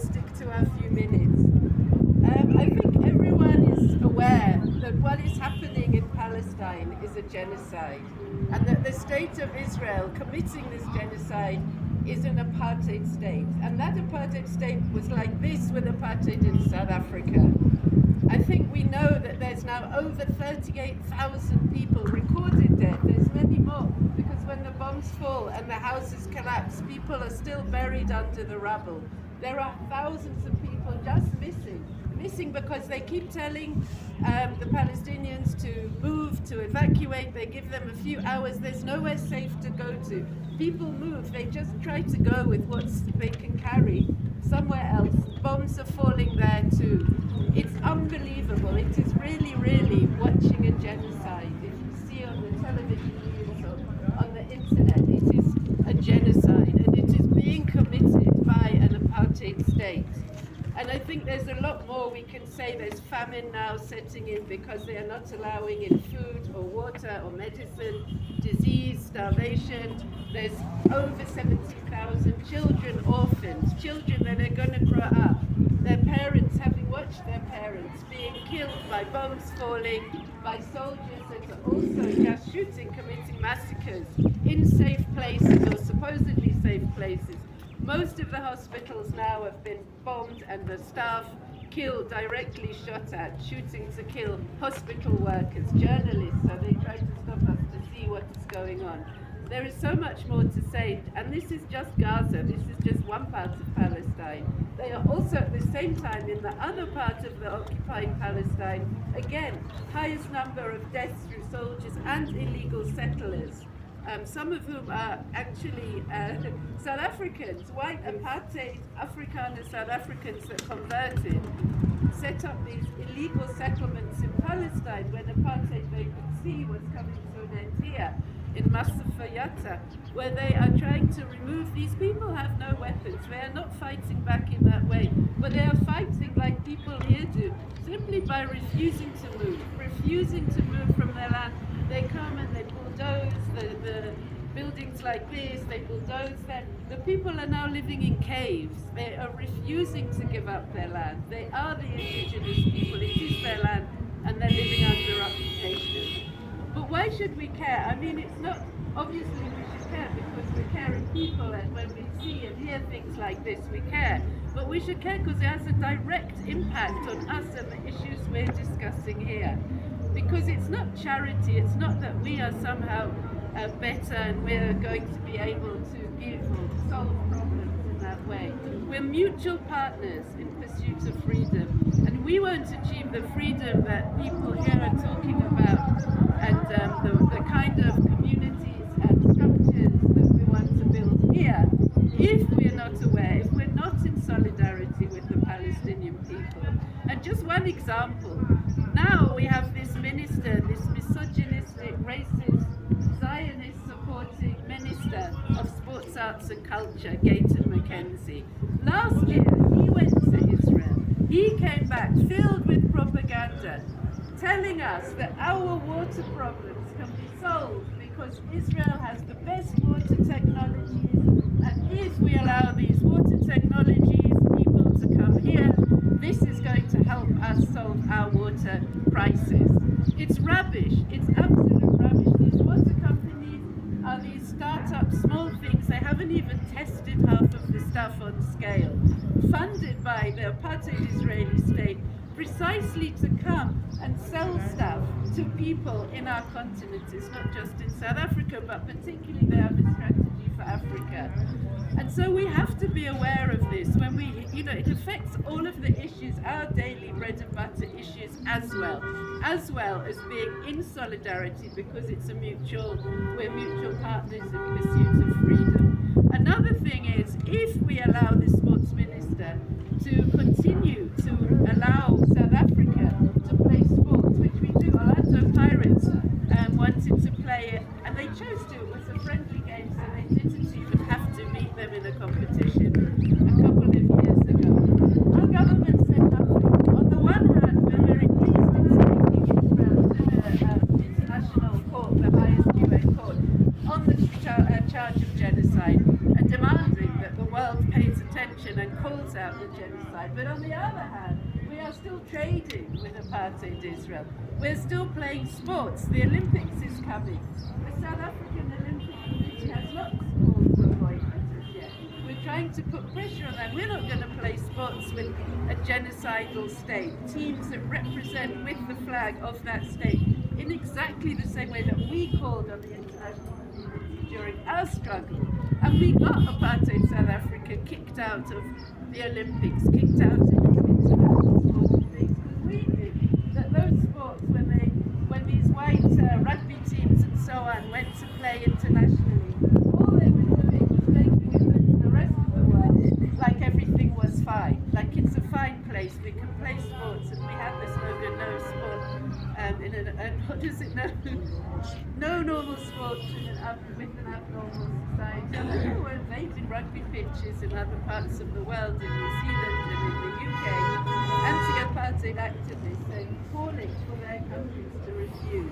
stick to our few minutes. I think everyone is aware that what is happening in Palestine is a genocide, and that the state of Israel committing this genocide is an apartheid state. And that apartheid state was like this with apartheid in South Africa. I think we know that there's now over 38,000 people recorded dead. There's many more, because when the bombs fall and the houses collapse, people are still buried under the rubble. There are thousands of people just missing because they keep telling the Palestinians to move, to evacuate. They give them a few hours. There's nowhere safe to go to. People move. They just try to go with what they can carry somewhere else. Bombs are falling there too. It's unbelievable. It is really, really watching a genocide. If you see on the television news or on the internet, it is a genocide, and it is being committed by an apartheid state. And I think there's a lot more we can say. There's famine now setting in because they are not allowing in food or water or medicine, disease, starvation. There's over 70,000 children, orphans, children that are going to grow up, their parents, having watched their parents being killed by bombs falling, by soldiers that are also just shooting, committing massacres in safe places or supposedly safe places. Most of the hospitals now have been bombed and the staff killed, directly shot at, shooting to kill hospital workers, journalists, so they try to stop us to see what is going on. There is so much more to say, and this is just Gaza, this is just one part of Palestine. They are also at the same time in the other part of the occupied Palestine, again, highest number of deaths through soldiers and illegal settlers. Some of whom are actually South Africans, white apartheid Afrikaner South Africans that converted, set up these illegal settlements in Palestine when apartheid, they could see what's coming to an end here in Masafa Yatta, where they are trying to remove, these people have no weapons, they are not fighting back in that way, but they are fighting like people here do, simply by refusing to move from their land. They come and they bulldoze the buildings like this, they bulldoze them. The people are now living in caves. They are refusing to give up their land. They are the indigenous people, it is their land, and they're living under occupation. But why should we care? I mean, it's not, obviously we should care because we're caring people, and when we see and hear things like this, we care. But we should care because it has a direct impact on us and the issues we're discussing here. Because it's not charity, it's not that we are somehow better and we're going to be able to give or solve problems in that way. We're mutual partners in pursuit of freedom, and we won't achieve the freedom that people here are talking about, and the kind of communities and structures that we want to build here, if we're not aware, if we're not in solidarity with the Palestinian people. And just one example, now we have this minister, this misogynistic, racist, Zionist-supporting minister of sports, arts and culture, Gaten McKenzie. Last year, he went to Israel. He came back filled with propaganda, telling us that our water problems can be solved because Israel has the best water technologies, and if we allow these water technologies, people to come here, this is going to help us solve our water crisis. It's rubbish. It's absolute rubbish. These water companies are these start-up small things. They haven't even tested half of the stuff on scale. Funded by the apartheid Israeli state precisely to come and sell stuff to people in our continent. It's not just in South Africa, but particularly they have a strategy for Africa. And so we have to be aware of this when we, it affects all of the issues, our daily bread and butter issues as well as being in solidarity because it's we're mutual partners in pursuit of freedom. Another thing is, if we allow the sports minister to continue to allow South Africa to play sports, which we do, Orlando Pirates wanted to play it, and they chose to, it was a friendly game, so they didn't even have to meet them in a competition a couple of years ago. Our government said nothing. On the one hand, we're very pleased in taking Israel to the international court, the highest UN court, on the charge of genocide, and demanding that the world pays attention attention and calls out the genocide. But on the other hand, we are still trading with apartheid Israel. We're still playing sports. The Olympics is coming. The South African Olympic Committee has not called for a boycott as yet. We're trying to put pressure on them. We're not going to play sports with a genocidal state, teams that represent with the flag of that state in exactly the same way that we called on the international community during our struggle. And we got apartheid South Africa kicked out of the Olympics, kicked out of international sports things, because we knew that those sports, when these white rugby teams and so on went to play internationally, all they were doing was making it look to the rest of the world like everything was fine, like it's a fine place, we can play sports, and we had the slogan, no sport, and what does it know? No normal sports with an abnormal society. And they were invading rugby pitches in other parts of the world, in New Zealand and in the UK, anti-apartheid activists and calling for their countries to refuse.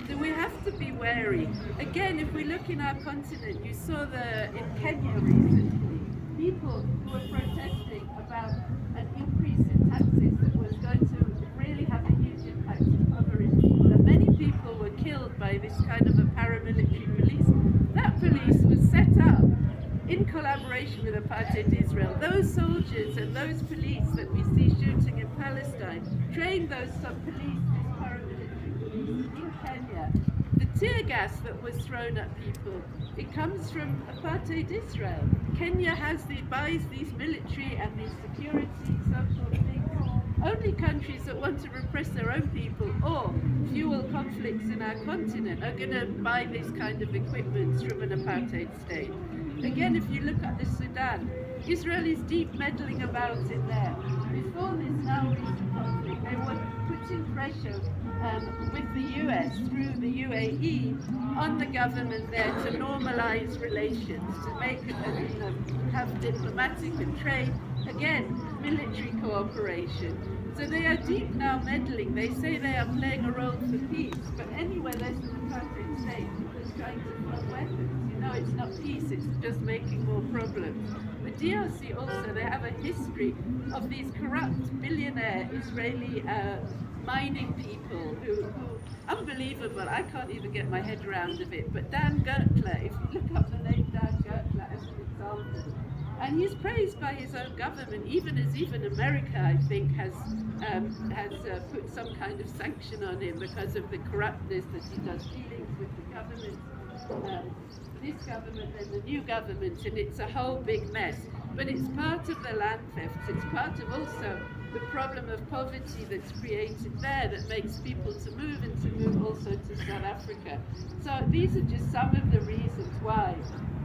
So we have to be wary. Again, if we look in our continent, you saw in Kenya recently, people who were protesting about an increase in taxes that was going to really have a huge impact on impoverished people. And many people were killed by this kind of a paramilitary police. That police was set up in collaboration with apartheid Israel. Those soldiers and those police that we see shooting in Palestine trained those police, this paramilitary police in Kenya. The tear gas that was thrown at people, it comes from apartheid Israel. Kenya buys these military and these security social things. Only countries that want to repress their own people or fuel conflicts in our continent are going to buy this kind of equipment from an apartheid state. Again, if you look at the Sudan, Israel is deep meddling about in there. Before this now recent conflict, they were putting pressure with the US through the UAE on the government there to normalize relations, to make have diplomatic and trade, again, military cooperation. So they are deep now meddling. They say they are playing a role for peace, but anywhere there's an apartheid state that's trying to flog weapons, it's not peace, it's just making more problems. The DRC also, they have a history of these corrupt billionaire Israeli mining people who unbelievable, I can't even get my head around of it, but Dan Gertler, if you look up the name Dan Gertler as an example, and he's praised by his own government, even America, I think, has put some kind of sanction on him because of the corruptness that he does dealings with the government, this government and the new government, and it's a whole big mess. But it's part of the land thefts, it's part of also the problem of poverty that's created there that makes people to move and to move also to South Africa. So these are just some of the reasons why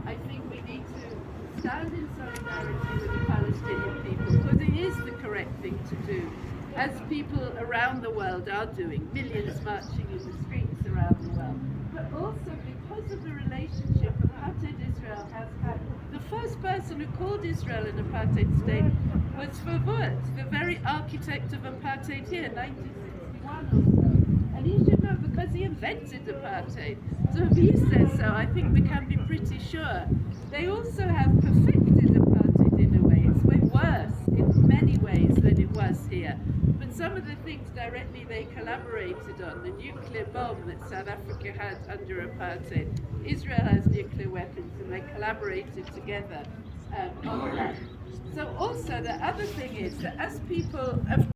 I think we need to stand in solidarity with the Palestinian people, because it is the correct thing to do, as people around the world are doing, millions marching in the streets around the world. But also because of the relationship apartheid Israel has had. The first person who called Israel an apartheid state was Verwoerd, the very architect of apartheid here, 1961 or so. And he should know because he invented apartheid. So if he says so, I think we can be pretty sure. They also have perfected apartheid in a way. It's way worse in many ways than it was here. But some of the things directly they collaborated on, the nuclear bomb that South Africa had under apartheid, Israel has nuclear weapons and they collaborated together on that. So also the other thing is that as people have